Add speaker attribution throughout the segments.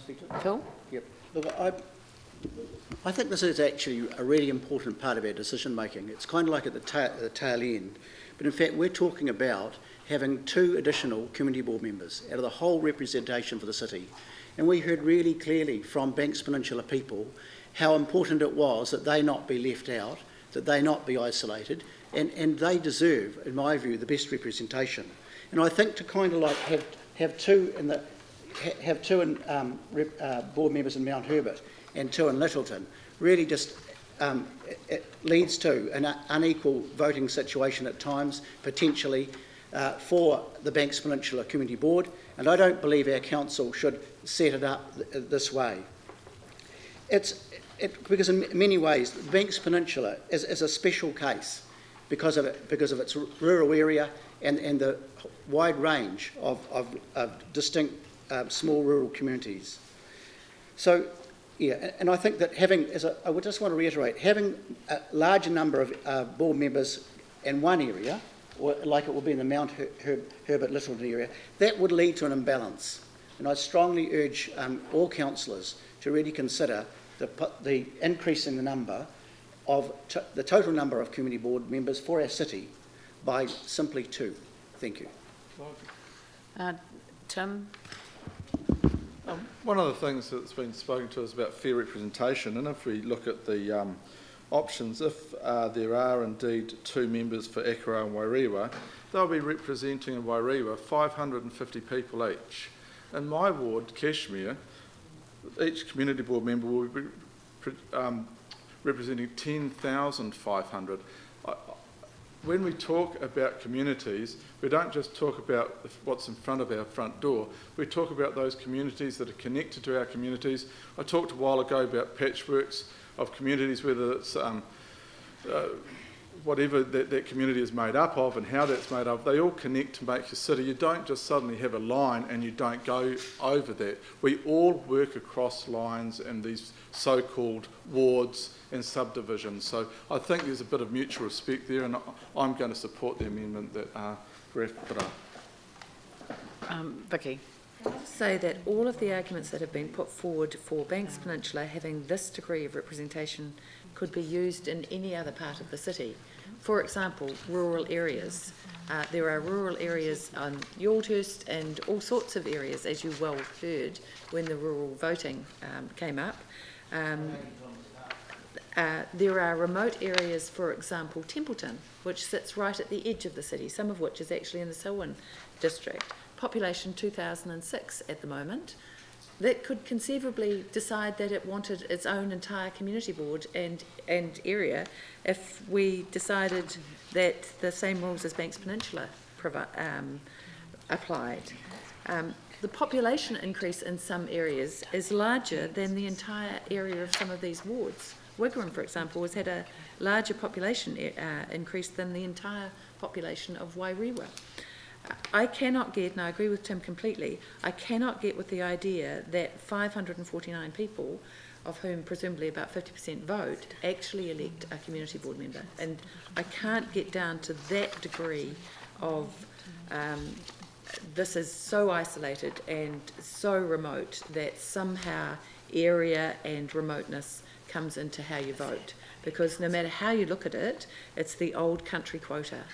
Speaker 1: speak to it?
Speaker 2: Phil?
Speaker 1: Yep. Look, I think this is actually a really important part of our decision making. It's kind of like at the tail end, but in fact we're talking about having 2 additional community board members out of the whole representation for the city. And we heard really clearly from Banks Peninsula people how important it was that they not be left out, that they not be isolated, and they deserve, in my view, the best representation. And I think to kind of like have two board members in Mount Herbert and 2 in Littleton really just it leads to an unequal voting situation at times, potentially for the Banks Peninsula Community Board, and I don't believe our council should set it up this way. Because in many ways, the Banks Peninsula is a special case because of its rural area and the wide range of distinct small rural communities. So, yeah, and I think that I would just want to reiterate, having a larger number of board members in one area, or like it will be in the Mount Herbert Littleton area, that would lead to an imbalance. And I strongly urge all councillors to really consider the increasing the number of the total number of community board members for our city by simply 2. Thank you.
Speaker 2: Tim?
Speaker 3: One of the things that's been spoken to is about fair representation, and if we look at the options, if there are indeed 2 members for Ekara and Wairewa, they'll be representing in Wairewa 550 people each. In my ward, Cashmere, each community board member will be representing 10,500. When we talk about communities, we don't just talk about what's in front of our front door. We talk about those communities that are connected to our communities. I talked a while ago about patchworks of communities, whether it's whatever that community is made up of and how that's made up. They all connect to make your city. You don't just suddenly have a line and you don't go over that. We all work across lines in these so-called wards and subdivisions. So I think there's a bit of mutual respect there, and I'm going to support the amendment that Ref put up.
Speaker 2: Vicky?
Speaker 4: Can I say that all of the arguments that have been put forward for Banks Peninsula having this degree of representation could be used in any other part of the city. For example, rural areas. There are rural areas on Yoldhurst and all sorts of areas, as you well heard when the rural voting came up. There are remote areas, for example, Templeton, which sits right at the edge of the city, some of which is actually in the Selwyn district. Population 2006 at the moment, that could conceivably decide that it wanted its own entire community board and area if we decided that the same rules as Banks Peninsula applied. The population increase in some areas is larger than the entire area of some of these wards. Wigram, for example, has had a larger population increase than the entire population of Wairewa. I cannot get, and I agree with Tim completely, I cannot get with the idea that 549 people, of whom presumably about 50% vote, actually elect a community board member. And I can't get down to that degree of this is so isolated and so remote that somehow area and remoteness comes into how you vote. Because no matter how you look at it, it's the old country quota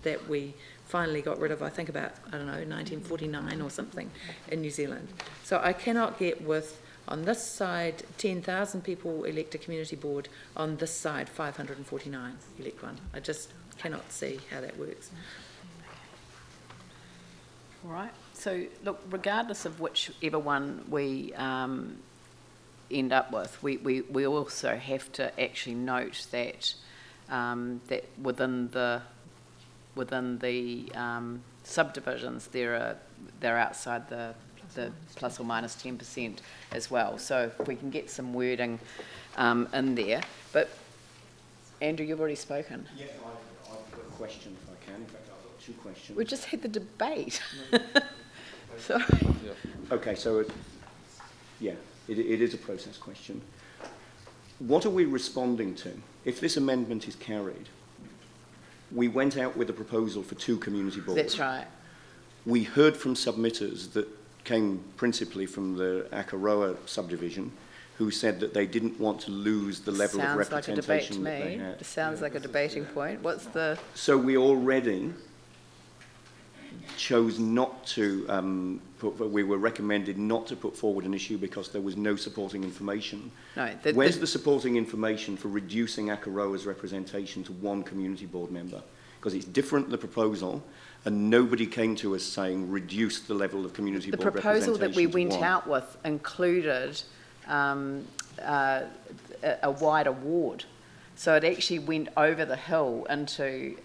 Speaker 4: that we finally got rid of, I think about, 1949 or something in New Zealand. So I cannot get with, on this side, 10,000 people elect a community board, on this side, 549 elect one. I just cannot see how that works.
Speaker 2: All right. So, look, regardless of whichever one we end up with, we also have to actually note that that within the subdivisions they're outside the plus or minus 10% as well. So if we can get some wording in there. But Andrew, you've already spoken.
Speaker 5: Yeah, I've got a question if I can. In fact, I've got 2 questions.
Speaker 2: We just had the debate. Sorry.
Speaker 5: Yeah. Okay, so it is a process question. What are we responding to? If this amendment is carried, we went out with a proposal for 2 community boards.
Speaker 2: That's right.
Speaker 5: We heard from submitters that came principally from the Akaroa subdivision, who said that they didn't want to lose the level of
Speaker 2: Sounds like a debate to
Speaker 5: representation that they
Speaker 2: me.
Speaker 5: had.
Speaker 2: It sounds like a debating point. What's the,
Speaker 5: So we already chose not to we were recommended not to put forward an issue because there was no supporting information.
Speaker 2: no,
Speaker 5: Where's the supporting information for reducing Akaroa's representation to one community board member? Because it's different, the proposal, and nobody came to us saying reduce the level of community
Speaker 2: the
Speaker 5: board
Speaker 2: proposal that we
Speaker 5: representation to
Speaker 2: went
Speaker 5: one.
Speaker 2: out with included a wider ward. So it actually went over the hill into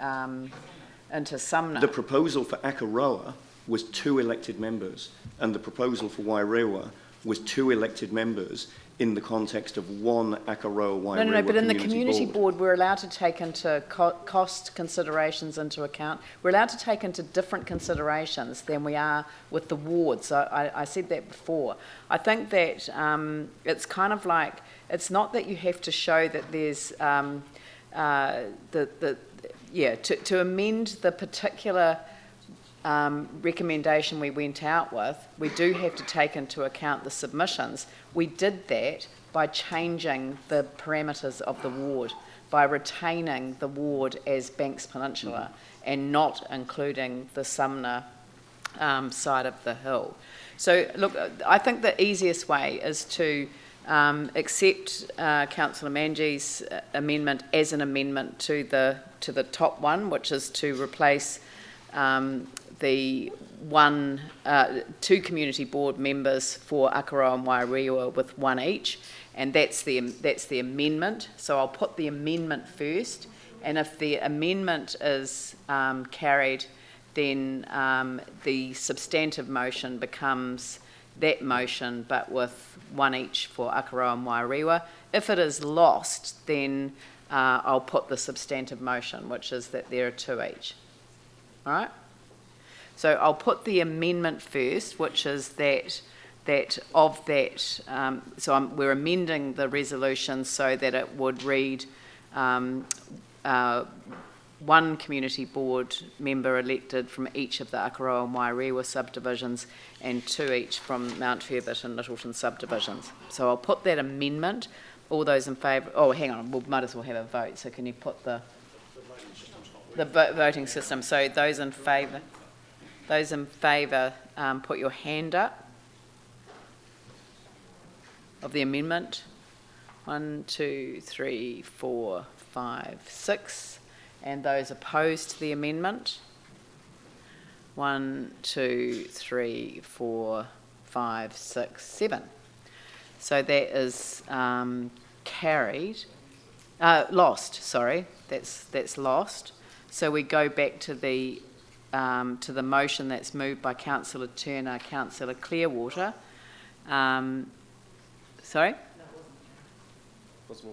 Speaker 2: Sumner.
Speaker 5: The proposal for Akaroa was 2 elected members, and the proposal for Wairewa was 2 elected members in the context of one Akaroa Wairewa
Speaker 2: No, but in the
Speaker 5: community
Speaker 2: community board, we're allowed to take into cost considerations into account. We're allowed to take into different considerations than we are with the wards. I said that before. I think that it's kind of like, it's not that you have to show that there's to amend the particular recommendation we went out with, we do have to take into account the submissions. We did that by changing the parameters of the ward, by retaining the ward as Banks Peninsula and not including the Sumner side of the hill. So look, I think the easiest way is to accept Councillor Manji's amendment as an amendment to the top one, which is to replace the 2 community board members for Akaroa and Wairewa with 1 each, and that's the amendment. So I'll put the amendment first, and if the amendment is carried, then the substantive motion becomes that motion, but with 1 each for Akaroa and Wairewa. If it is lost, then I'll put the substantive motion, which is that there are 2 each. All right? So I'll put the amendment first, which is we're amending the resolution so that it would read 1 community board member elected from each of the Akaroa and Wairewa subdivisions and 2 each from Mount Herbert and Littleton subdivisions. So I'll put that amendment. All those in favour... Oh, hang on, we might as well have a vote. So can you put the voting system? So those in favour, put your hand up of the amendment. 1, 2, 3, 4, 5, 6. And those opposed to the amendment? 1, 2, 3, 4, 5, 6, 7. So that is carried. Lost, sorry. That's lost. So we go back to the motion that's moved by Councillor Turner, Councillor Clearwater. Sorry? It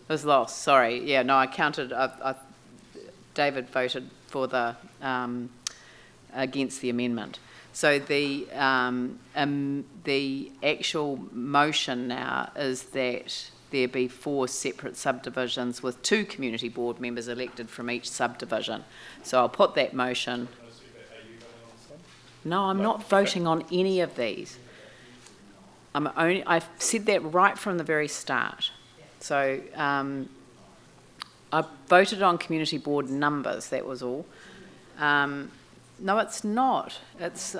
Speaker 2: was lost, sorry. Yeah, no, I counted. David voted for the against the amendment. So the actual motion now is that there be 4 separate subdivisions with 2 community board members elected from each subdivision. So I'll put that motion. No, I'm not voting on any of these. I've said that right from the very start. So I voted on community board numbers, that was all. No, it's not. It's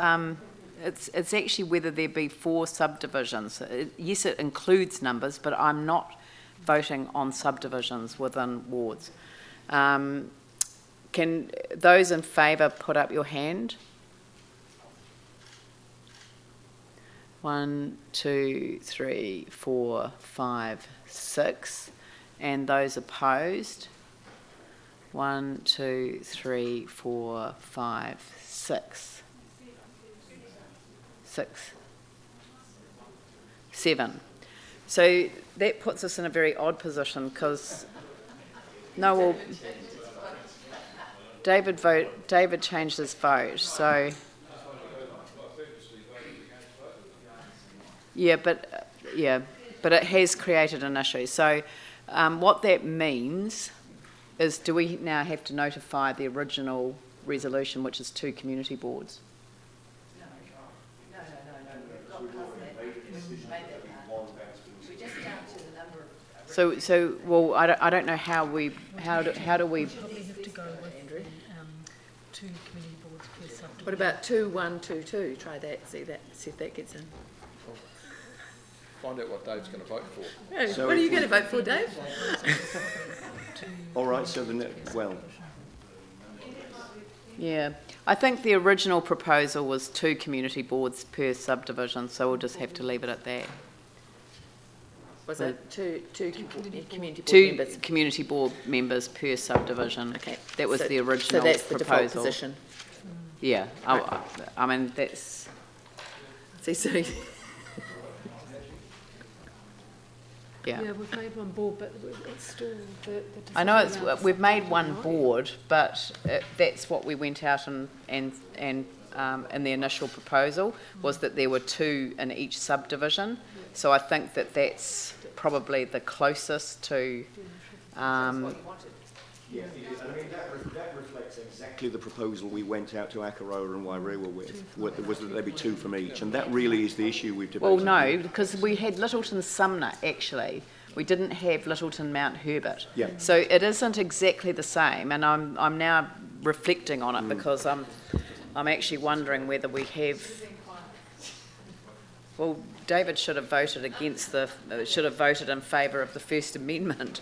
Speaker 2: actually whether there be 4 subdivisions. Yes, it includes numbers, but I'm not voting on subdivisions within wards. Can those in favour put up your hand? 1, 2, 3, 4, 5, 6. And those opposed? 1, 2, 3, 4, 5, 6. 7. So that puts us in a very odd position because David changed his vote, so but it has created an issue. So what that means is, do we now have to notify the original resolution, which is 2 community boards? So, well, I don't know how do we,
Speaker 6: Probably have to go with two community boards per subdivision.
Speaker 4: What about 2-1-2-2? Try that, see if that gets in.
Speaker 3: Find out what Dave's going to vote for.
Speaker 4: Oh,
Speaker 5: So
Speaker 4: what are you
Speaker 5: if
Speaker 4: going to vote for, Dave?
Speaker 5: All right, so
Speaker 2: yeah. I think the original proposal was 2 community boards per subdivision, so we'll just have to leave it at that.
Speaker 4: Was it two community board
Speaker 2: 2
Speaker 4: members?
Speaker 2: community board members per subdivision.
Speaker 4: Okay.
Speaker 2: That was
Speaker 4: So-
Speaker 2: the original
Speaker 4: So that's the default
Speaker 2: proposal.
Speaker 4: position.
Speaker 2: Yeah, I mean, that's,
Speaker 4: See, so
Speaker 2: yeah.
Speaker 6: Yeah, we've made one board, but it's still the
Speaker 2: I know
Speaker 6: decision around
Speaker 2: we've made one
Speaker 6: subdivision,
Speaker 2: board, but that's what we went out and in the initial proposal, was that there were 2 in each subdivision. So I think that that's probably the closest to,
Speaker 5: yeah, I mean, that reflects exactly the proposal we went out to Akaroa and Wairewa with, was that there be 2 from each, and that really is the issue we've
Speaker 2: well,
Speaker 5: debated.
Speaker 2: no, because we had Littleton Sumner, actually. We didn't have Littleton Mount Herbert.
Speaker 5: Yeah.
Speaker 2: So it isn't exactly the same, and I'm now reflecting on it because I'm actually wondering whether we have. Well, David should have voted should have voted in favour of the First Amendment.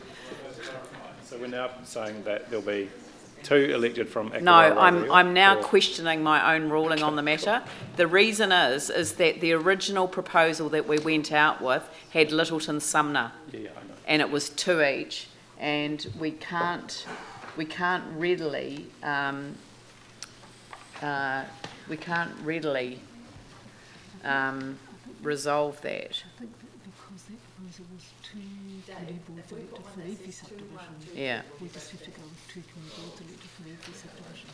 Speaker 7: So we're now saying that there'll be 2 elected from Akaroa.
Speaker 2: No, I'm now
Speaker 7: or-
Speaker 2: questioning my own ruling on the matter. The reason is that the original proposal that we went out with had Littleton Sumner,
Speaker 7: Yeah, I know.
Speaker 2: and it was 2 each, and we can't readily resolve that.
Speaker 6: I think that because that proposal was 2 community boards elected from every subdivision,
Speaker 2: Yeah,
Speaker 6: we just have to go with 2 community boards elected from every subdivision.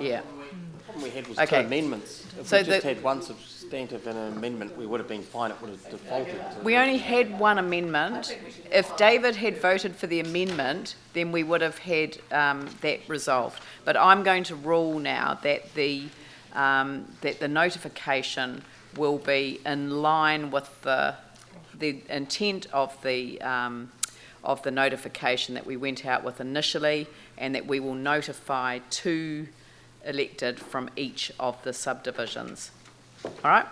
Speaker 2: yeah.
Speaker 8: The problem we had was
Speaker 2: Okay.
Speaker 8: 2 amendments. If
Speaker 2: So
Speaker 8: we just
Speaker 2: the-
Speaker 8: had one substantive and an amendment, we would have been fine. It would have defaulted to...
Speaker 2: We only had one amendment. If David had voted for the amendment, then we would have had that resolved. But I'm going to rule now that the notification will be in line with the intent of the notification that we went out with initially, and that we will notify 2 elected from each of the subdivisions. All right?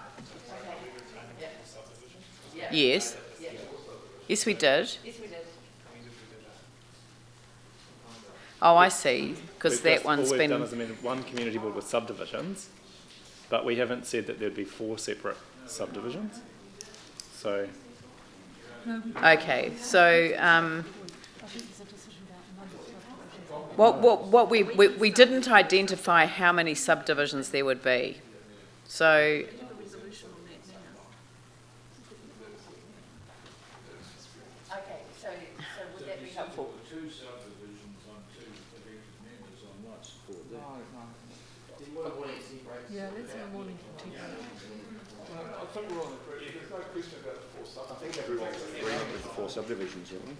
Speaker 2: Yes. Yes, we did. Oh, I see, because that one's
Speaker 7: All we've done
Speaker 2: been,
Speaker 7: is amended 1 community board with subdivisions, but we haven't said that there'd be 4 separate subdivisions. So,
Speaker 2: okay, so,
Speaker 6: I think there's a decision about number of subdivisions.
Speaker 2: what we didn't identify how many subdivisions there would be. So, okay, so would that be helpful?
Speaker 9: 2 subdivisions on 2 elected members, I'm not supporting that.
Speaker 6: Yeah, let's have a morning tea break.
Speaker 3: I think we're on the there's no question about the 4 subdivisions.
Speaker 5: I think everyone's agreeing with the 4 subdivisions, isn't it?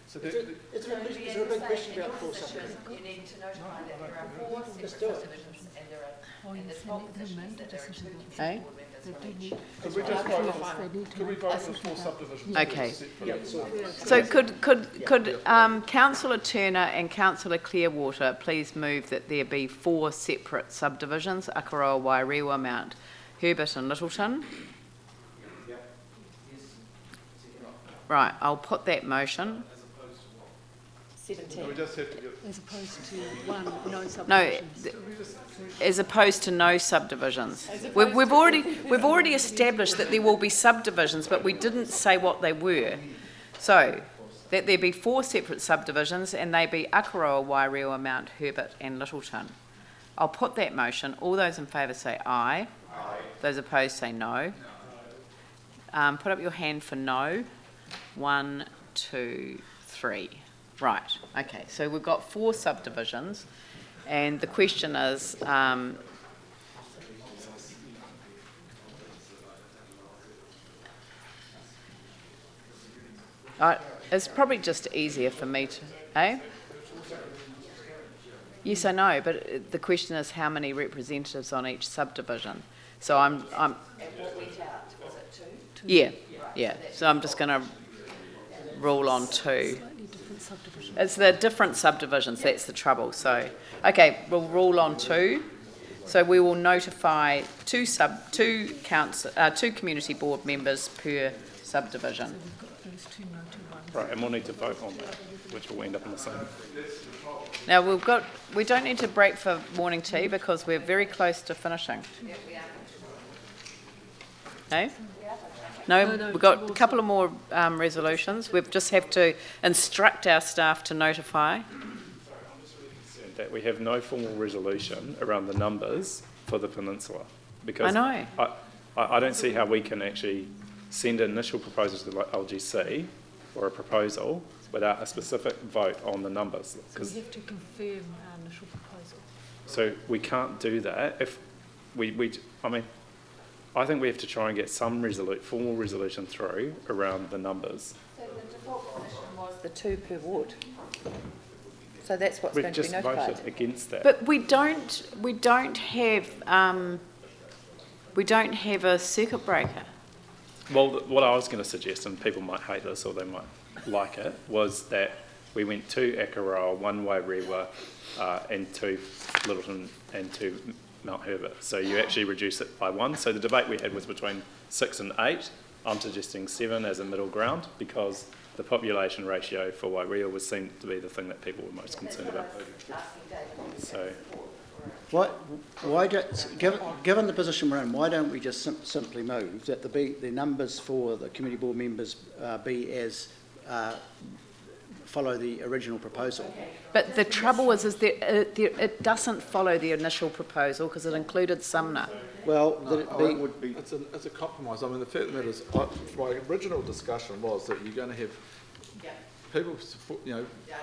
Speaker 3: So
Speaker 1: Is there a big question about 4 subdivisions?
Speaker 2: You need to notify that there are 4
Speaker 1: Let's do it.
Speaker 2: subdivisions and there are,
Speaker 6: Oh, yes, they made a decision about
Speaker 2: eh?
Speaker 6: They do need,
Speaker 3: could we just vote
Speaker 6: yes,
Speaker 3: on,
Speaker 6: they need to
Speaker 3: could we
Speaker 6: make
Speaker 3: vote
Speaker 6: a
Speaker 3: on the 4
Speaker 6: decision about.
Speaker 3: subdivisions?
Speaker 2: Okay.
Speaker 3: separately?
Speaker 2: So could Councillor Turner and Councillor Clearwater please move that there be 4 separate subdivisions, Akaroa, Wairewa, Mount Herbert and Littleton? Right, I'll put that motion.
Speaker 4: 17.
Speaker 3: We just have to get,
Speaker 6: as opposed to 1, no
Speaker 2: No,
Speaker 6: subdivisions.
Speaker 2: as opposed to no subdivisions. We've already established that there will be subdivisions, but we didn't say what they were. So, that there be 4 separate subdivisions and they be Akaroa, Wairewa, Mount Herbert and Littleton. I'll put that motion. All those in favour say aye. Aye. Those opposed say no. Put up your hand for no. 1, 2, 3. Right, okay, so we've got 4 subdivisions, and the question is, it's probably just easier for me to, eh? Yes, I know, but the question is how many representatives on each subdivision. So I'm. And what went out? Yeah, so I'm just going to rule on 2.
Speaker 6: Slightly different subdivision.
Speaker 2: It's the different subdivisions, that's the trouble, so, okay, we'll rule on 2. So we will notify two community board members per subdivision.
Speaker 6: We've got those 2 no to 1.
Speaker 7: Right, and we'll need to vote on that, which will end up in the same.
Speaker 2: Now, we don't need to break for morning tea because we're very close to finishing. No? No,
Speaker 6: No,
Speaker 2: we've got a couple of more resolutions. We just have to instruct our staff to notify.
Speaker 7: That we have no formal resolution around the numbers for the peninsula. Because
Speaker 2: I know.
Speaker 7: I don't see how we can actually send an initial proposal to the LGC or a proposal without a specific vote on the numbers.
Speaker 6: So
Speaker 7: 'Cause-
Speaker 6: we have to confirm our initial proposal.
Speaker 7: so we can't do that if I think we have to try and get some formal resolution through around the numbers.
Speaker 2: So the default position was the 2 per ward. So that's what's
Speaker 7: We've
Speaker 2: going to be
Speaker 7: just
Speaker 2: notified.
Speaker 7: voted against that.
Speaker 2: But we don't have a circuit breaker.
Speaker 7: Well, what I was going to suggest, and people might hate this or they might like it, was that we went 2 Akaroa, 1 Wairewa, and 2 Littleton and 2 Mount Herbert. So you actually reduce it by 1. So the debate we had was between 6 and 8. I'm suggesting 7 as a middle ground because the population ratio for Wairewa was seen to be the thing that people were most concerned about. So
Speaker 1: Given the position we're in, why don't we just simply move that the numbers for the community board members be as follow the original proposal?
Speaker 2: But the trouble is that it doesn't follow the initial proposal because it included Sumner.
Speaker 1: Well,
Speaker 3: It would be. It's a compromise. I mean, the fact of the matter is, my original discussion was that you're going to have people,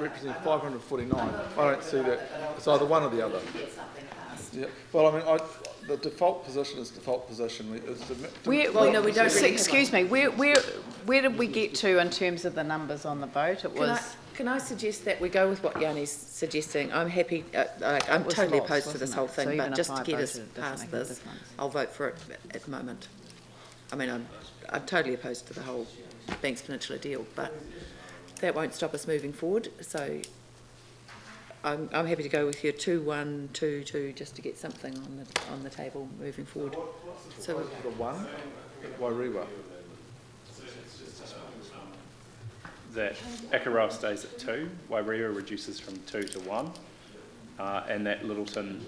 Speaker 3: representing 549. I don't see that. It's either one or the other. Yeah. Well, I mean, the default position is default position.
Speaker 2: We don't. Excuse me. Where did we get to in terms of the numbers on the vote? It was.
Speaker 4: Can I suggest that we go with what Yanni's suggesting? I'm happy, I'm
Speaker 2: was
Speaker 4: totally
Speaker 2: lots,
Speaker 4: opposed to
Speaker 2: wasn't
Speaker 4: this
Speaker 2: it?
Speaker 4: whole
Speaker 2: So
Speaker 4: thing,
Speaker 2: even
Speaker 4: but
Speaker 2: if
Speaker 4: just
Speaker 2: I
Speaker 4: to get
Speaker 2: voted,
Speaker 4: us
Speaker 2: it doesn't
Speaker 4: past
Speaker 2: make a
Speaker 4: this,
Speaker 2: difference.
Speaker 4: I'll vote for it at the moment. I mean, I'm totally opposed to the whole Banks Peninsula deal, but that won't stop us moving forward, so I'm happy to go with your 2-1, 2-2, just to get something on the table moving forward. So
Speaker 3: The 1, Wairewa.
Speaker 7: that Akaroa stays at 2, Wairewa reduces from 2 to 1, and that Littleton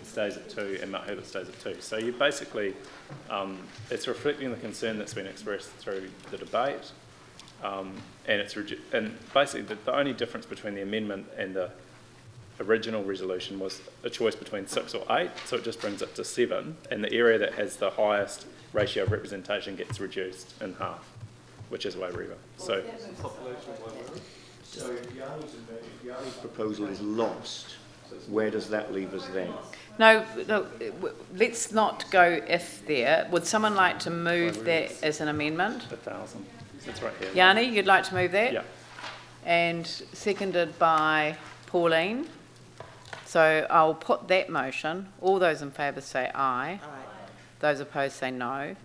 Speaker 7: stays at 2 and Mount Herbert stays at 2. So you basically, it's reflecting the concern that's been expressed through the debate, and basically the only difference between the amendment and the original resolution was a choice between 6 or 8, so it just brings it to 7, and the area that has the highest ratio of representation gets reduced in half, which is Wairewa. So
Speaker 5: if Yanni's proposal is lost, where does that leave us then?
Speaker 2: No, let's not go if there. Would someone like to move that as an amendment?
Speaker 7: 1,000. It's right here.
Speaker 2: Yanni, you'd like to move that?
Speaker 7: Yeah.
Speaker 2: And seconded by Pauline. So I'll put that motion. All those in favour say aye. Those opposed say no.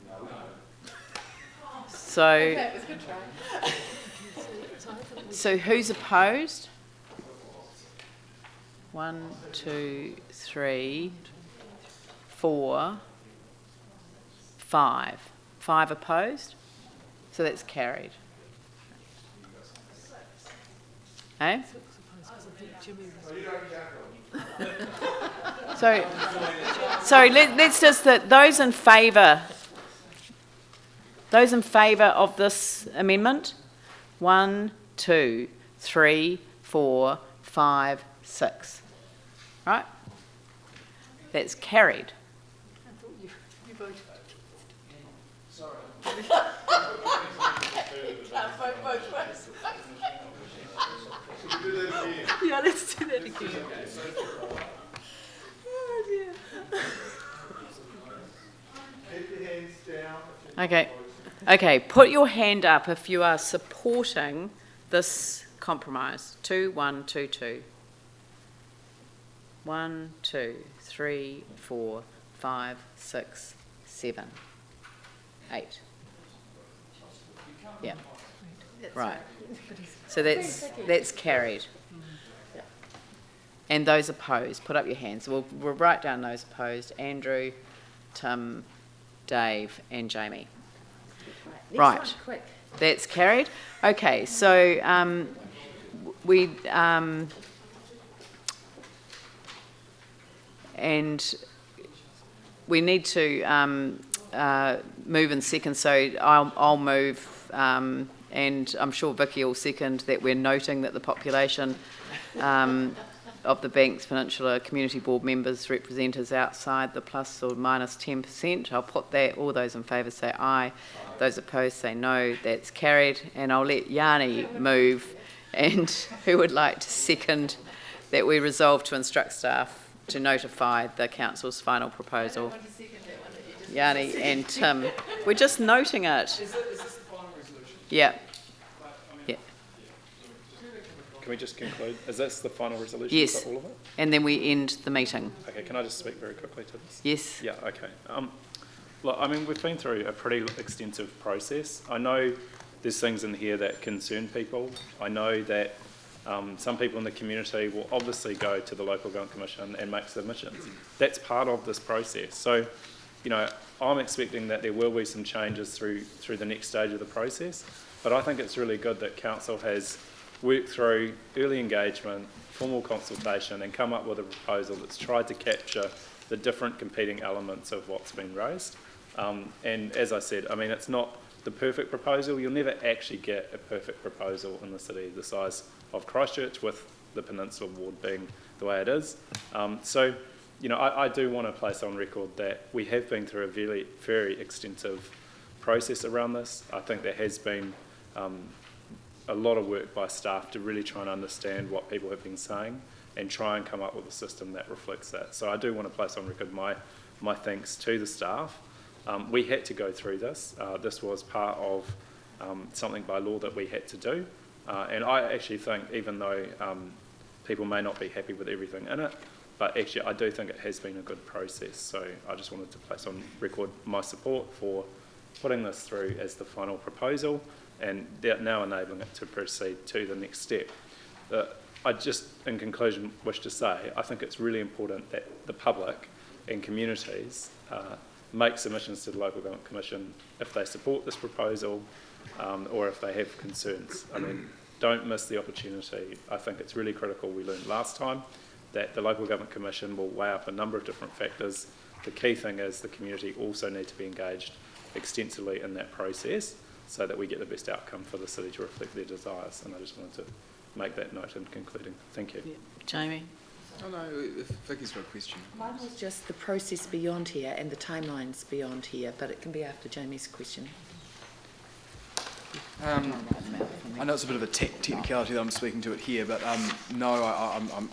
Speaker 2: So, so who's opposed? 1, 2, 3, 4, 5. 5 opposed? So that's carried. Eh? So let's just, those in favour of this amendment? 1, 2, 3, 4, 5, 6. Right? That's carried.
Speaker 6: I thought you voted. Sorry. Can't vote both ways. Yeah, let's do that again. Oh dear.
Speaker 3: Keep your hands down.
Speaker 2: Okay. Okay, put your hand up if you are supporting this compromise. 2, 1, 2, 2. 1, 2, 3, 4, 5, 6, 7, 8. Yeah, right. So that's carried. And those opposed, put up your hands. We'll write down those opposed. Andrew, Tim, Dave and Jamie. Right.
Speaker 4: Next one, quick.
Speaker 2: That's carried. Okay, so we and we need to move and second. So I'll move, and I'm sure Vicky will second that. We're noting that the population of the Banks Peninsula Community Board members represent is outside the plus or minus 10%. I'll put that. All those in favour say aye. Those opposed say no. That's carried. And I'll let Yanni move. And who would like to second that we resolve to instruct staff to notify the council's final proposal? Yanni and Tim. We're just noting it.
Speaker 10: Is this the final resolution?
Speaker 2: Yeah. Yeah.
Speaker 7: Can we just conclude? Is this the final resolution
Speaker 2: Yes.
Speaker 7: for all of it?
Speaker 2: And then we end the meeting.
Speaker 7: Okay, can I just speak very quickly to this?
Speaker 2: Yes.
Speaker 7: Yeah, okay. Look, I mean, we've been through a pretty extensive process. I know there's things in here that concern people. I know that some people in the community will obviously go to the Local Government Commission and make submissions. That's part of this process. So, you know, I'm expecting that there will be some changes through the next stage of the process, but I think it's really good that Council has worked through early engagement, formal consultation, and come up with a proposal that's tried to capture the different competing elements of what's been raised. And as I said, I mean, it's not the perfect proposal. You'll never actually get a perfect proposal in the city the size of Christchurch, with the Peninsula Ward being the way it is. So, you know, I do want to place on record that we have been through a very, very extensive process around this. I think there has been a lot of work by staff to really try and understand what people have been saying and try and come up with a system that reflects that. So I do want to place on record my thanks to the staff. We had to go through this. This was part of something by law that we had to do. And I actually think, even though people may not be happy with everything in it, but actually I do think it has been a good process. So I just wanted to place on record my support for putting this through as the final proposal and now enabling it to proceed to the next step. I just, in conclusion, wish to say I think it's really important that the public and communities make submissions to the Local Government Commission if they support this proposal or if they have concerns. I mean, don't miss the opportunity. I think it's really critical. We learned last time that the Local Government Commission will weigh up a number of different factors. The key thing is the community also need to be engaged extensively in that process so that we get the best outcome for the city to reflect their desires. And I just wanted to make that note in concluding. Thank you.
Speaker 2: Yeah. Jamie?
Speaker 10: Oh no, Vicky's got a question.
Speaker 4: Mine was just the process beyond here and the timelines beyond here, but it can be after Jamie's question.
Speaker 10: I know it's a bit of a technicality that I'm speaking to it here, but no,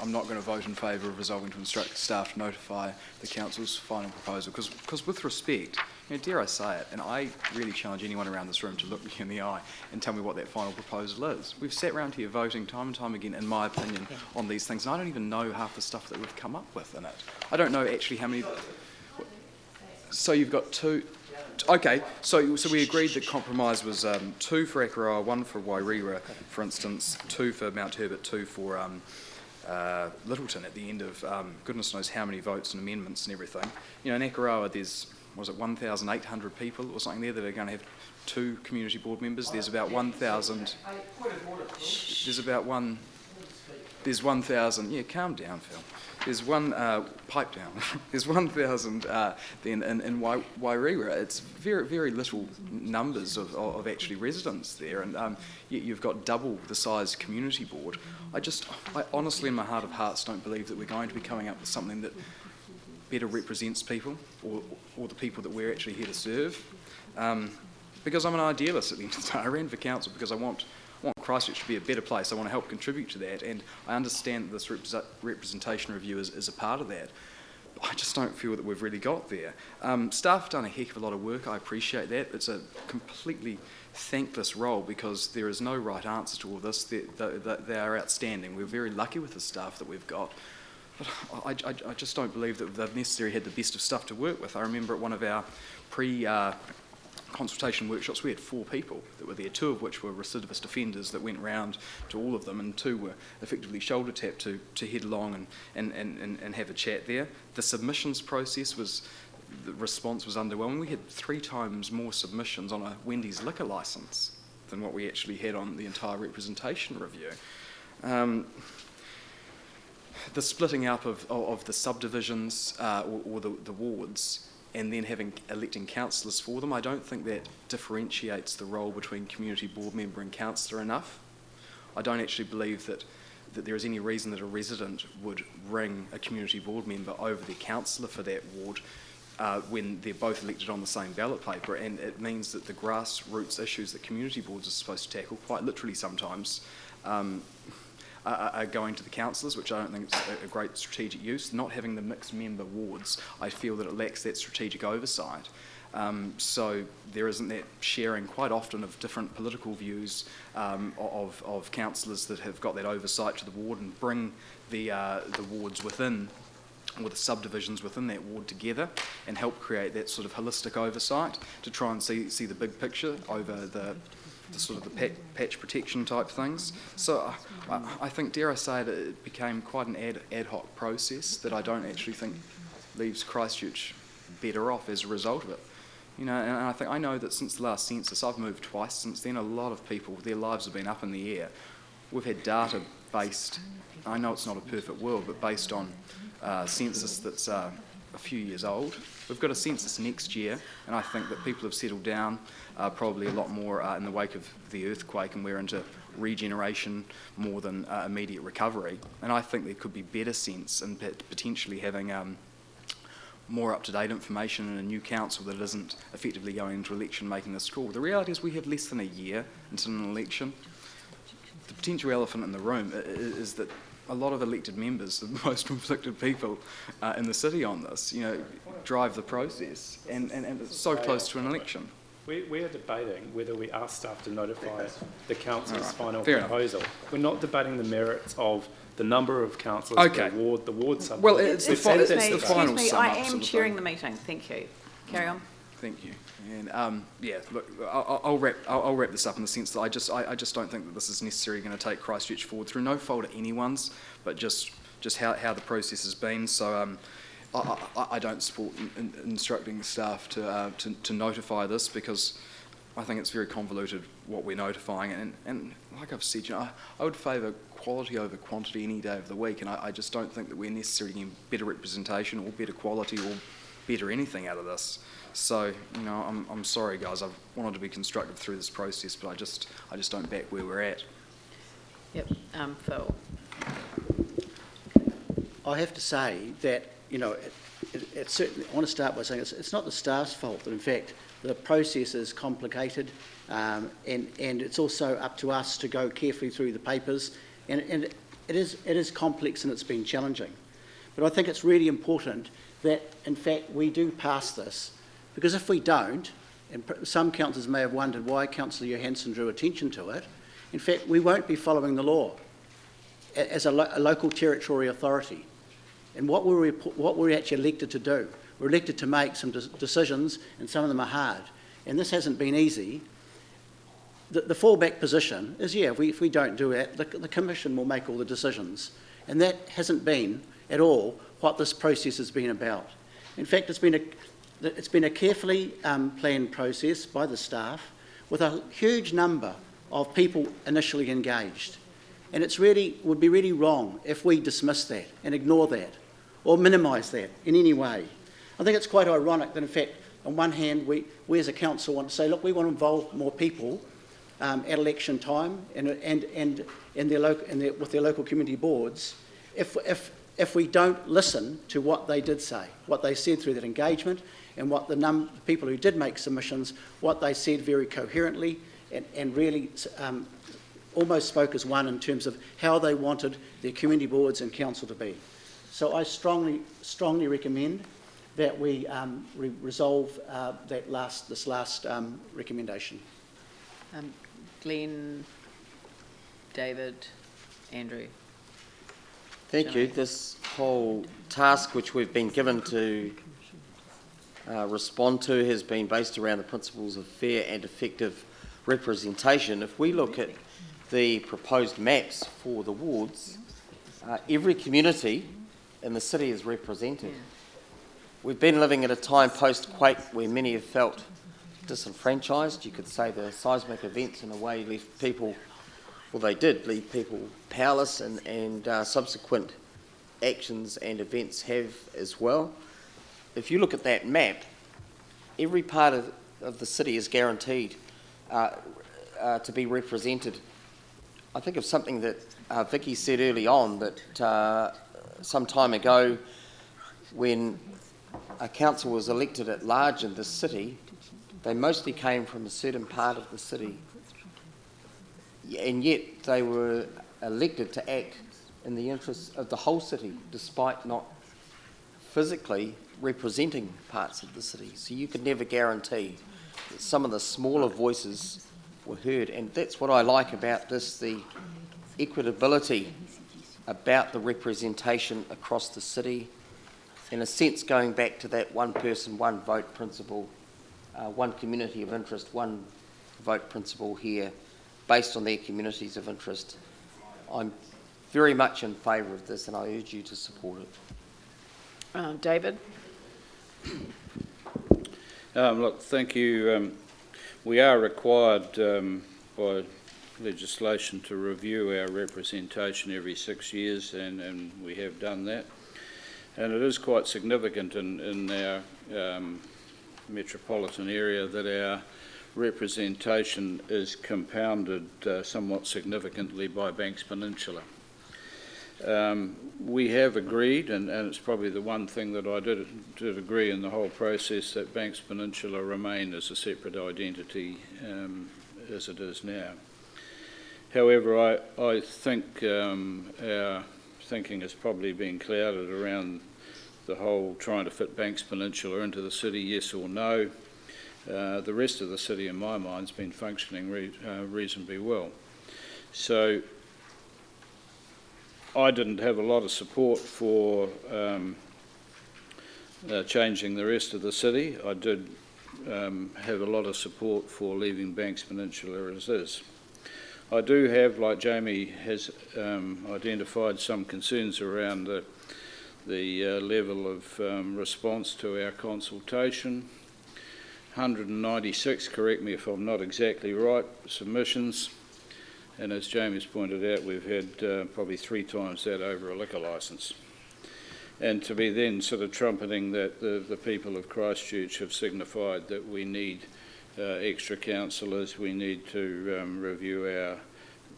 Speaker 10: I'm not going to vote in favour of resolving to instruct staff to notify the council's final proposal, because with respect, you know, dare I say it, and I really challenge anyone around this room to look me in the eye and tell me what that final proposal is. We've sat around here voting time and time again, in my opinion, on these things, and I don't even know half the stuff that we've come up with in it. I don't know actually how many. So you've got two. Okay, so we agreed that compromise was 2 for Akaroa, 1 for Wairira, for instance, 2 for Mount Herbert, 2 for Littleton at the end of goodness knows how many votes and amendments and everything. You know, in Akaroa there's, was it 1,800 people or something there that are going to have 2 community board members. There's about 1,000. There's 1,000. Yeah, calm down, Phil. There's one, pipe down, there's 1,000 then in Wairira. It's very, very little numbers of actually residents there, and you've got double the size community board. I honestly, in my heart of hearts, don't believe that we're going to be coming up with something that better represents people, or the people that we're actually here to serve. Because I'm an idealist at the end of the day. I ran for council because I want Christchurch to be a better place. I want to help contribute to that, and I understand that this representation review is a part of that. I just don't feel that we've really got there. Staff have done a heck of a lot of work. I appreciate that. It's a completely thankless role because there is no right answer to all this. They are outstanding. We're very lucky with the staff that we've got. But I just don't believe that they've necessarily had the best of stuff to work with. I remember at one of our consultation workshops, we had 4 people that were there, 2 of which were recidivist offenders that went round to all of them, and 2 were effectively shoulder tapped to head along and have a chat there. The submissions process the response was underwhelming. We had 3 times more submissions on a Wendy's liquor licence than what we actually had on the entire representation review. The splitting up of the subdivisions or the wards, and then electing councillors for them, I don't think that differentiates the role between community board member and councillor enough. I don't actually believe that there is any reason that a resident would ring a community board member over their councillor for that ward when they're both elected on the same ballot paper, and it means that the grassroots issues that community boards are supposed to tackle, quite literally sometimes, are going to the councillors, which I don't think is a great strategic use. Not having the mixed member wards, I feel that it lacks that strategic oversight. So there isn't that sharing quite often of different political views of councillors that have got that oversight to the ward and bring the wards within, or the subdivisions within that ward together, and help create that sort of holistic oversight to try and see the big picture over the sort of the patch protection type things. So I think, dare I say it became quite an ad hoc process that I don't actually think leaves Christchurch better off as a result of it. You know, and I know that since the last census, I've moved twice since then, a lot of people, their lives have been up in the air. We've had data based, I know it's not a perfect world, but based on census that's a few years old. We've got a census next year, and I think that people have settled down probably a lot more in the wake of the earthquake, and we're into regeneration more than immediate recovery. And I think there could be better sense in potentially having more up-to-date information in a new council that isn't effectively going into election making this call. The reality is we have less than a year until an election. The potential elephant in the room is that a lot of elected members, the most conflicted people in the city on this, you know, drive the process, and it's so close to an election.
Speaker 7: We are debating whether we ask staff to notify the council's final
Speaker 10: Fair
Speaker 7: proposal. We're not debating the merits of the number of councillors,
Speaker 10: Okay.
Speaker 7: the ward subdivision.
Speaker 10: Well, it's the
Speaker 2: Excuse
Speaker 10: final
Speaker 2: me,
Speaker 10: sum
Speaker 2: I
Speaker 10: up
Speaker 2: am
Speaker 10: sort of
Speaker 2: chairing
Speaker 10: thing.
Speaker 2: the meeting. Thank you. Carry on.
Speaker 10: Thank you. And yeah, look, I'll wrap this up in the sense that I just don't think that this is necessarily going to take Christchurch forward through no fault of anyone's, but just how the process has been. So I don't support instructing staff to notify this, because I think it's very convoluted what we're notifying, and like I've said, you know, I would favour quality over quantity any day of the week, and I just don't think that we're necessarily getting better representation or better quality or better anything out of this. So, you know, I'm sorry guys, I've wanted to be constructive through this process, but I just don't back where we're at.
Speaker 2: Yep. Phil.
Speaker 1: I have to say that, you know, it certainly, I want to start by saying it's not the staff's fault that, in fact, the process is complicated, and it's also up to us to go carefully through the papers, and it is complex and it's been challenging. But I think it's really important that, in fact, we do pass this, because if we don't, and some councillors may have wondered why Councillor Johansson drew attention to it, in fact, we won't be following the law as a local territory authority. And what we're actually elected to do, we're elected to make some decisions, and some of them are hard. And this hasn't been easy. The fallback position is, yeah, if we don't do it, the Commission will make all the decisions. And that hasn't been at all what this process has been about. In fact, it's been a carefully planned process by the staff with a huge number of people initially engaged. And would be really wrong if we dismiss that and ignore that or minimise that in any way. I think it's quite ironic that, in fact, on one hand, we as a council want to say, look, we want to involve more people at election time and with their local community boards, if we don't listen to what they did say, what they said through that engagement, and what the people who did make submissions, what they said very coherently and really almost spoke as one in terms of how they wanted their community boards and council to be. So I strongly recommend that we resolve this last recommendation.
Speaker 2: Glenn, David, Andrew.
Speaker 8: Thank you. This whole task which we've been given to respond to has been based around the principles of fair and effective representation. If we look at the proposed maps for the wards, every community in the city is represented. We've been living at a time post-quake where many have felt disenfranchised. You could say the seismic events in a way left people, well, they did leave people powerless, and subsequent actions and events have as well. If you look at that map, every part of the city is guaranteed to be represented. I think of something that Vicky said early on, that some time ago when a council was elected at large in this city, they mostly came from a certain part of the city, and yet they were elected to act in the interests of the whole city, despite not physically representing parts of the city. So you could never guarantee that some of the smaller voices were heard, and that's what I like about this, the equitability about the representation across the city, in a sense going back to that one person, one vote principle, one community of interest, one vote principle here, based on their communities of interest. I'm very much in favour of this, and I urge you to support it.
Speaker 2: David?
Speaker 9: Look, thank you. We are required by legislation to review our representation every 6 years, and we have done that. And it is quite significant in our metropolitan area that our representation is compounded somewhat significantly by Banks Peninsula. We have agreed, and it's probably the one thing that I did agree in the whole process, that Banks Peninsula remain as a separate identity as it is now. However, I think our thinking has probably been clouded around the whole trying to fit Banks Peninsula into the city, yes or no. The rest of the city, in my mind, has been functioning reasonably well. So I didn't have a lot of support for changing the rest of the city. I did have a lot of support for leaving Banks Peninsula as is. I do have, like Jamie has identified, some concerns around the level of response to our consultation. 196, correct me if I'm not exactly right, submissions. And as Jamie's pointed out, we've had probably 3 times that over a liquor licence. And to be then sort of trumpeting that the people of Christchurch have signified that we need extra councillors, we need to review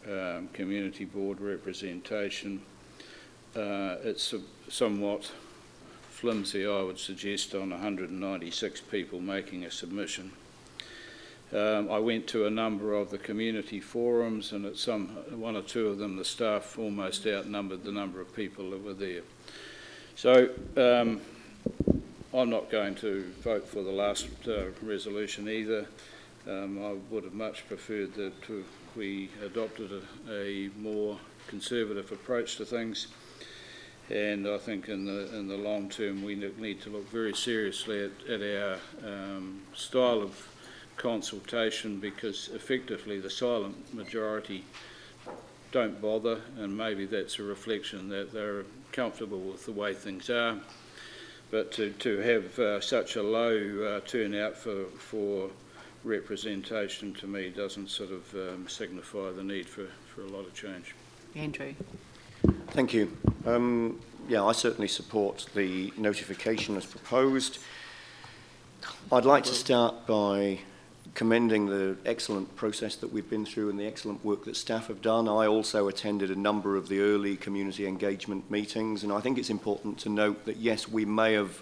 Speaker 9: our community board representation. It's somewhat flimsy, I would suggest, on 196 people making a submission. I went to a number of the community forums, and at one or two of them the staff almost outnumbered the number of people that were there. So I'm not going to vote for the last resolution either. I would have much preferred that we adopted a more conservative approach to things, and I think in the long term we need to look very seriously at our style of consultation, because effectively the silent majority don't bother, and maybe that's a reflection that they're comfortable with the way things are. But to have such a low turnout for representation, to me, doesn't sort of signify the need for a lot of change.
Speaker 2: Andrew?
Speaker 5: Thank you. Yeah, I certainly support the notification as proposed. I'd like to start by commending the excellent process that we've been through and the excellent work that staff have done. I also attended a number of the early community engagement meetings, and I think it's important to note that, yes, we may have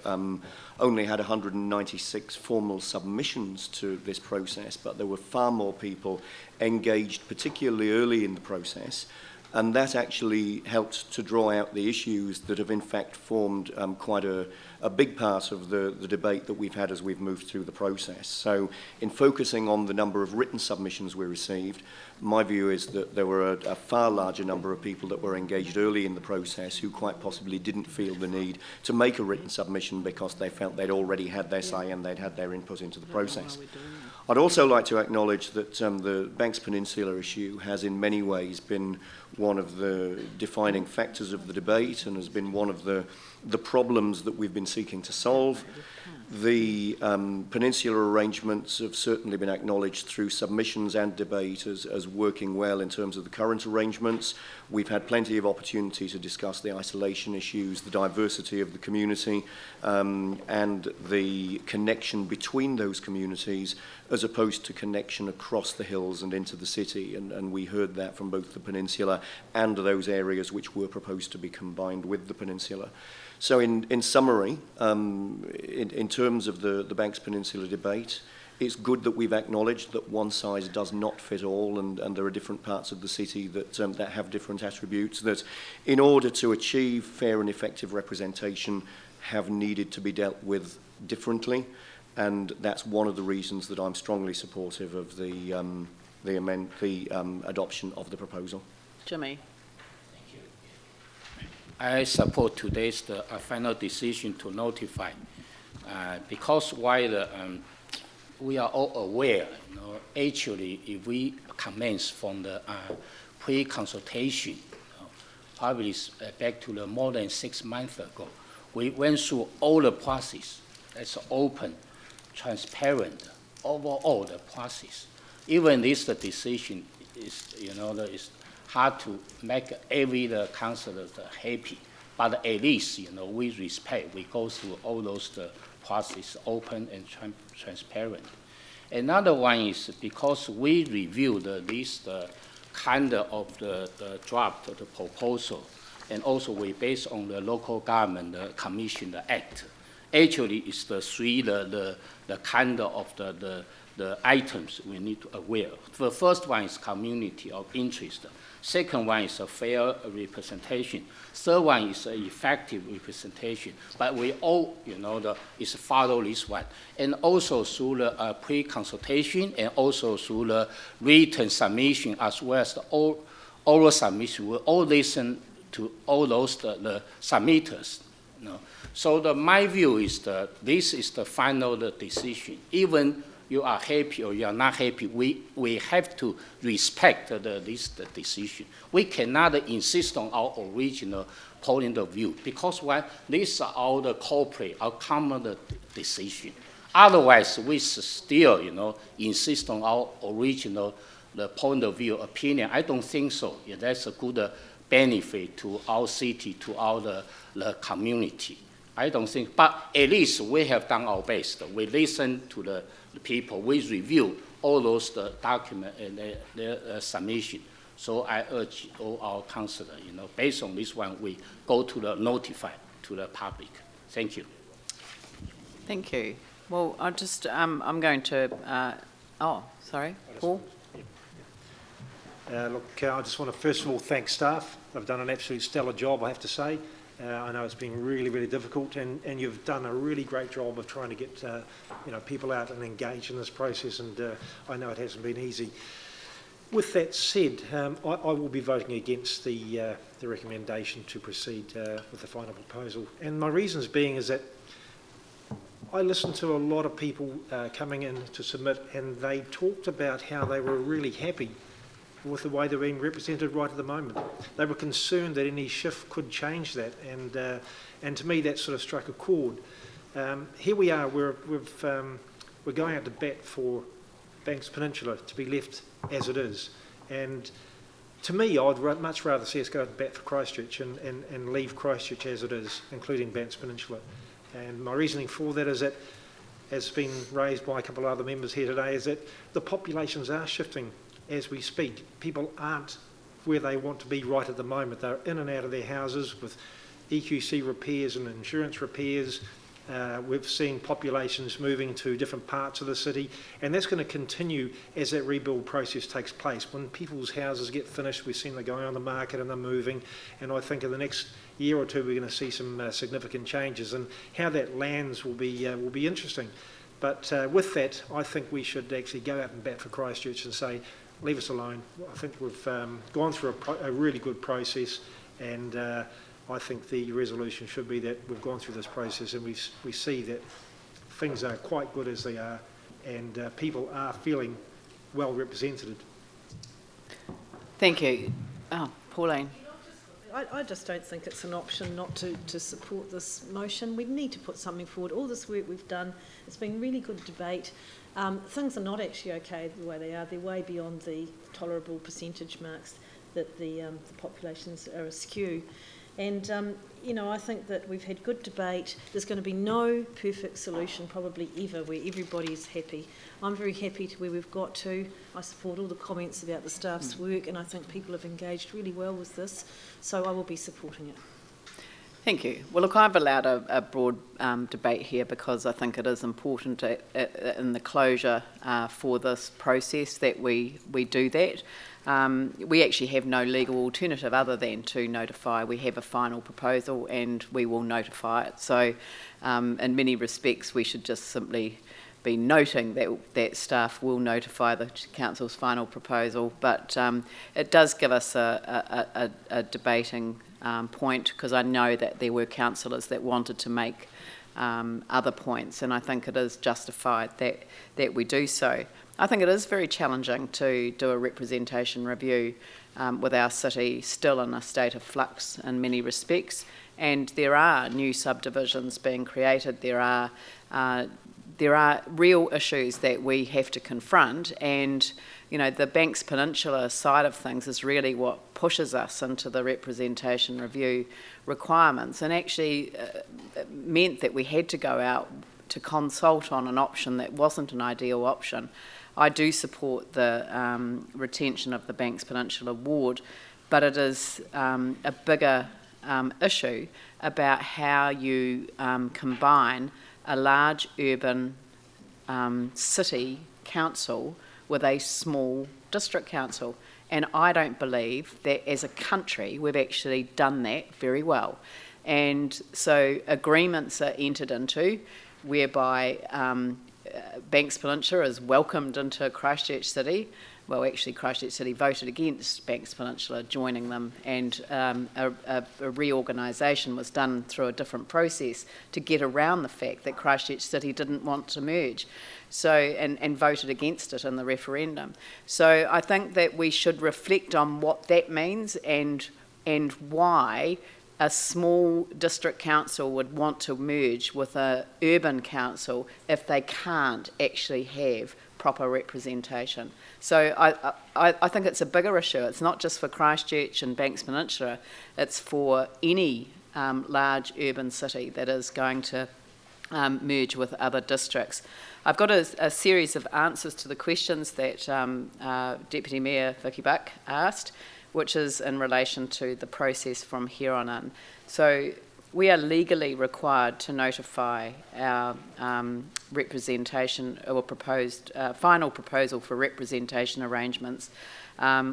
Speaker 5: only had 196 formal submissions to this process, but there were far more people engaged, particularly early in the process, And that actually helped to draw out the issues that have in fact formed quite a big part of the debate that we've had as we've moved through the process. So in focusing on the number of written submissions we received, my view is that there were a far larger number of people that were engaged early in the process who quite possibly didn't feel the need to make a written submission because they felt they'd already had their say and they'd had their input into the process. I'd also like to acknowledge that the Banks Peninsula issue has in many ways been one of the defining factors of the debate and has been one of the problems that we've been seeking to solve. The peninsula arrangements have certainly been acknowledged through submissions and debate as working well in terms of the current arrangements. We've had plenty of opportunity to discuss the isolation issues, the diversity of the community, and the connection between those communities as opposed to connection across the hills and into the city. And we heard that from both the peninsula and those areas which were proposed to be combined with the peninsula. So in summary, in terms of the Banks Peninsula debate, it's good that we've acknowledged that one size does not fit all, and there are different parts of the city that have different attributes that, in order to achieve fair and effective representation, have needed to be dealt with differently. And that's one of the reasons that I'm strongly supportive of the adoption of the proposal.
Speaker 2: Jimmy.
Speaker 11: I support today's final decision to notify, because while we are all aware, actually, if we commence from the pre-consultation, probably back to the more than 6 months ago, we went through all the process. It's open, transparent, overall the process. Even this decision is, is hard to make every councillor happy, but at least, we respect, we go through all those process, open and transparent. Another one is because we reviewed this kind of the draft of the proposal, and also we based on the Local Government Commission Act. Actually, it's the kind of the items we need to aware. The first one is community of interest. Second one is a fair representation. Third one is effective representation. But we all, is follow this one. And also through the pre-consultation and also through the written submission as well as the oral submission, we all listen to all those the submitters. So my view is this is the final decision. Even you are happy or you are not happy, we have to respect this decision. We cannot insist on our original point of view because these are all the corporate, our common decision. Otherwise, we still, insist on our original point of view, opinion. I don't think so. Yeah, that's a good benefit to our city, to our the community. I don't think, but at least we have done our best. We listen to the people. We review all those documents and their submission. So I urge all our councillors, based on this one, we go to the notify to the public. Thank you.
Speaker 2: Thank you. Well, I'll just, I'm going to, sorry, Paul?
Speaker 12: Look, I just want to first of all thank staff. They've done an absolute stellar job, I have to say. I know it's been really, really difficult, and you've done a really great job of trying to get people out and engaged in this process, and I know it hasn't been easy. With that said, I will be voting against the recommendation to proceed with the final proposal, and my reasons being is that I listened to a lot of people coming in to submit, and they talked about how they were really happy with the way they're being represented right at the moment. They were concerned that any shift could change that, and to me that sort of struck a chord. Here we are, we're going out to bat for Banks Peninsula to be left as it is, and to me I'd much rather see us go out to bat for Christchurch and leave Christchurch as it is, including Banks Peninsula. And my reasoning for that is that, as has been raised by a couple of other members here today, is that the populations are shifting as we speak. People aren't where they want to be right at the moment. They're in and out of their houses with EQC repairs and insurance repairs, We've seen populations moving to different parts of the city, and that's going to continue as that rebuild process takes place. When people's houses get finished, we've seen them going on the market and they're moving, and I think in the next year or two we're going to see some significant changes, and how that lands will be interesting. But with that, I think we should actually go out and bat for Christchurch and say, leave us alone. I think we've gone through a really good process, and I think the resolution should be that we've gone through this process and we see that things are quite good as they are, and people are feeling well represented.
Speaker 2: Thank you. Oh, Pauline.
Speaker 6: I just don't think it's an option not to support this motion. We need to put something forward. All this work we've done, it's been really good debate. Things are not actually okay the way they are. They're way beyond the tolerable percentage marks that the populations are askew. And, you know, I think that we've had good debate. There's going to be no perfect solution probably ever where everybody's happy. I'm very happy to where we've got to. I support all the comments about the staff's work, and I think people have engaged really well with this, so I will be supporting it.
Speaker 2: Thank you. Well, look, I've allowed a broad debate here because I think it is important in the closure for this process that we do that. We actually have no legal alternative other than to notify. We have a final proposal and we will notify it. So in many respects, we should just simply be noting that staff will notify the council's final proposal, but it does give us a debating point, because I know that there were councillors that wanted to make other points, and I think it is justified that we do so. I think it is very challenging to do a representation review with our city still in a state of flux in many respects, and there are new subdivisions being created. There are real issues that we have to confront, and you know, the Banks Peninsula side of things is really what pushes us into the representation review requirements, and actually meant that we had to go out to consult on an option that wasn't an ideal option. I do support the retention of the Banks Peninsula ward, but it is a bigger issue about how you combine a large urban city council with a small district council. And I don't believe that as a country we've actually done that very well. And so agreements are entered into whereby Banks Peninsula is welcomed into Christchurch City. Well, actually Christchurch City voted against Banks Peninsula joining them, and a reorganisation was done through a different process to get around the fact that Christchurch City didn't want to merge, so and voted against it in the referendum. So I think that we should reflect on what that means and why a small district council would want to merge with an urban council if they can't actually have proper representation. So I think it's a bigger issue. It's not just for Christchurch and Banks Peninsula, it's for any large urban city that is going to merge with other districts. I've got a series of answers to the questions that Deputy Mayor Vicky Buck asked, which is in relation to the process from here on in. So we are legally required to notify our representation or proposed final proposal for representation arrangements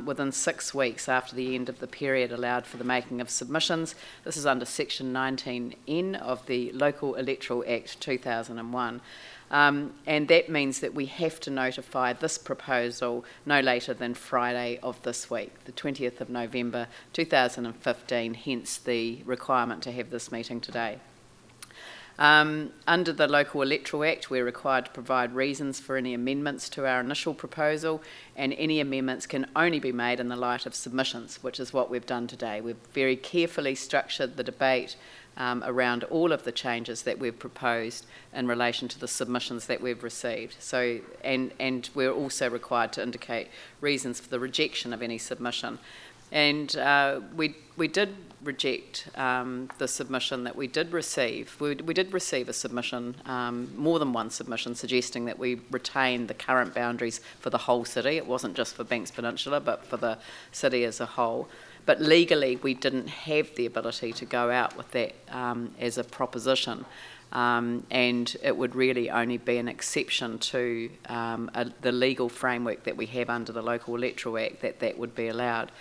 Speaker 2: within 6 weeks after the end of the period allowed for the making of submissions. This is under Section 19N of the Local Electoral Act 2001. And that means that we have to notify this proposal no later than Friday of this week, the 20th of November 2015, hence the requirement to have this meeting today. Under the Local Electoral Act, we're required to provide reasons for any amendments to our initial proposal, and any amendments can only be made in the light of submissions, which is what we've done today. We've very carefully structured the debate around all of the changes that we've proposed in relation to the submissions that we've received. So, and we're also required to indicate reasons for the rejection of any submission. And we did reject the submission that we did receive. We did receive a submission, more than one submission, suggesting that we retain the current boundaries for the whole city. It wasn't just for Banks Peninsula, but for the city as a whole. But legally, we didn't have the ability to go out with that as a proposition. and it would really only be an exception to the legal framework that we have under the Local Electoral Act that would be allowed.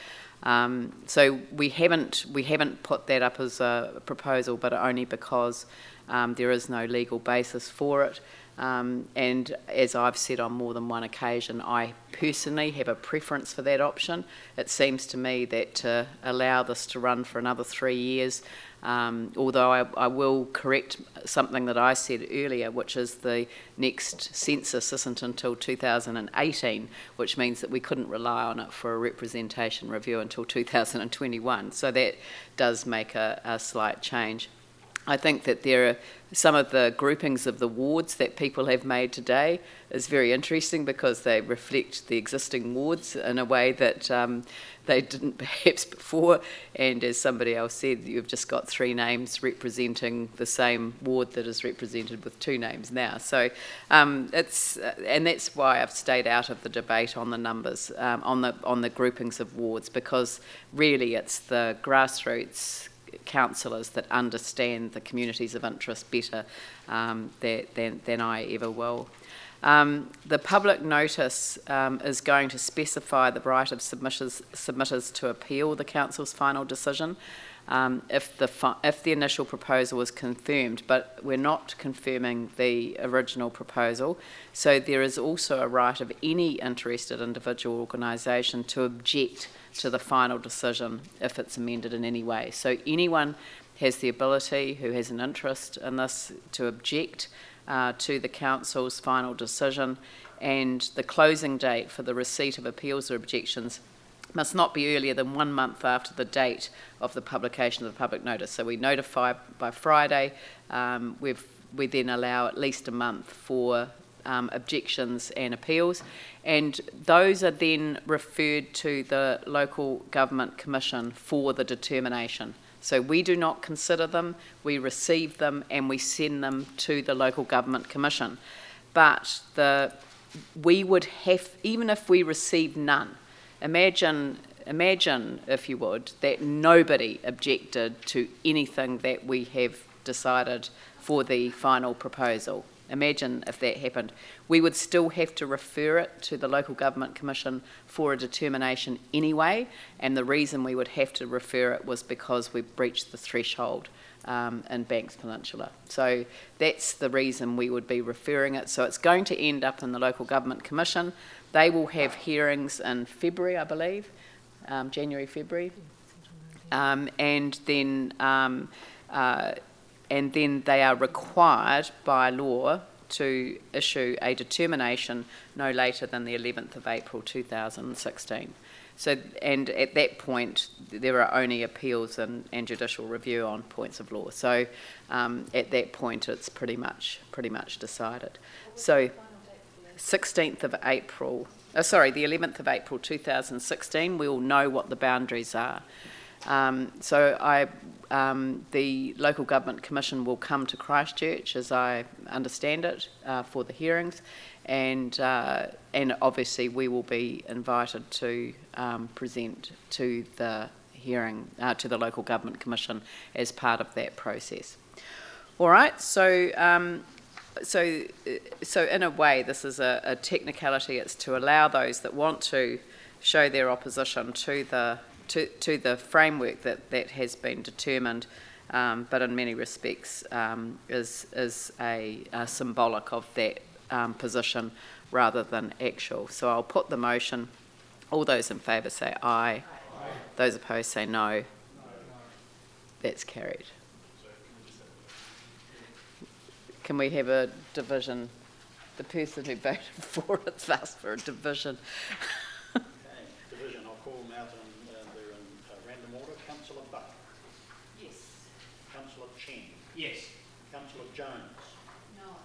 Speaker 2: So we haven't put that up as a proposal, but only because there is no legal basis for it. And as I've said on more than one occasion, I personally have a preference for that option. It seems to me that to allow this to run for another 3 years, although I will correct something that I said earlier, which is the next census isn't until 2018, which means that we couldn't rely on it for a representation review until 2021. So that does make a slight change. I think that there are some of the groupings of the wards that people have made today is very interesting because they reflect the existing wards in a way that they didn't perhaps before. And as somebody else said, you've just got 3 names representing the same ward that is represented with 2 names now. So and that's why I've stayed out of the debate on the numbers, on the groupings of wards, because really it's the grassroots councillors that understand the communities of interest better than I ever will. The public notice is going to specify the right of submitters to appeal the council's final decision if the initial proposal is confirmed, but we're not confirming the original proposal. So there is also a right of any interested individual organisation to object to the final decision if it's amended in any way. So anyone has the ability who has an interest in this to object to the council's final decision, and the closing date for the receipt of appeals or objections must not be earlier than 1 month after the date of the publication of the public notice. So we notify by Friday, we then allow at least a month for objections and appeals, and those are then referred to the Local Government Commission for the determination. So we do not consider them, we receive them and we send them to the Local Government Commission. But we would have, even if we receive none, imagine, if you would, that nobody objected to anything that we have decided for the final proposal. Imagine if that happened. We would still have to refer it to the Local Government Commission for a determination anyway, and the reason we would have to refer it was because we breached the threshold in Banks Peninsula. So that's the reason we would be referring it. So it's going to end up in the Local Government Commission. They will have hearings in February, I believe, January, February, and then they are required by law to issue a determination no later than the 11th of April 2016. So, and at that point, there are only appeals and judicial review on points of law. So, at that point, it's pretty much decided. So, 16th of April, the 11th of April 2016, we will know what the boundaries are. The Local Government Commission will come to Christchurch, as I understand it, for the hearings, and obviously we will be invited to present to the hearing, to the Local Government Commission as part of that process. All right, so in a way, this is a technicality. It's to allow those that want to show their opposition to the framework that has been determined, but in many respects is a symbolic of that position rather than actual. So I'll put the motion. All those in favour say aye. Aye. Those opposed say no. That's carried. Can we have a division? The person who voted for it's asked for a division.
Speaker 13: Division, I'll call them out and they're in random order. Councillor Buck.
Speaker 11: Yes.
Speaker 13: Councillor Chen.
Speaker 11: Yes.
Speaker 13: Councillor Jones.
Speaker 11: No.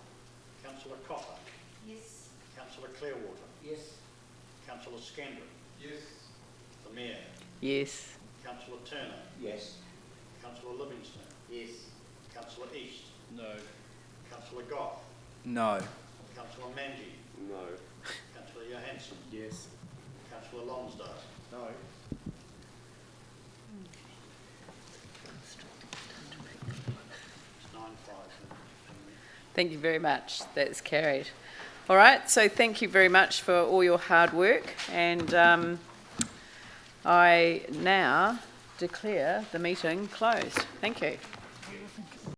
Speaker 13: Councillor Copper.
Speaker 11: Yes.
Speaker 13: Councillor Clearwater.
Speaker 11: Yes.
Speaker 13: Councillor Scandron. Yes. The Mayor.
Speaker 2: Yes.
Speaker 13: Councillor Turner.
Speaker 11: Yes.
Speaker 13: Councillor Livingston.
Speaker 11: Yes.
Speaker 13: Councillor East.
Speaker 9: No.
Speaker 13: Councillor Goff.
Speaker 10: No.
Speaker 13: Councillor Manji.
Speaker 5: No.
Speaker 13: Councillor Johansson.
Speaker 10: Yes.
Speaker 13: Councillor Lonsdale. No. It's 9-5 and
Speaker 2: Thank you very much. That's carried. All right, so thank you very much for all your hard work, and I now declare the meeting closed. Thank you.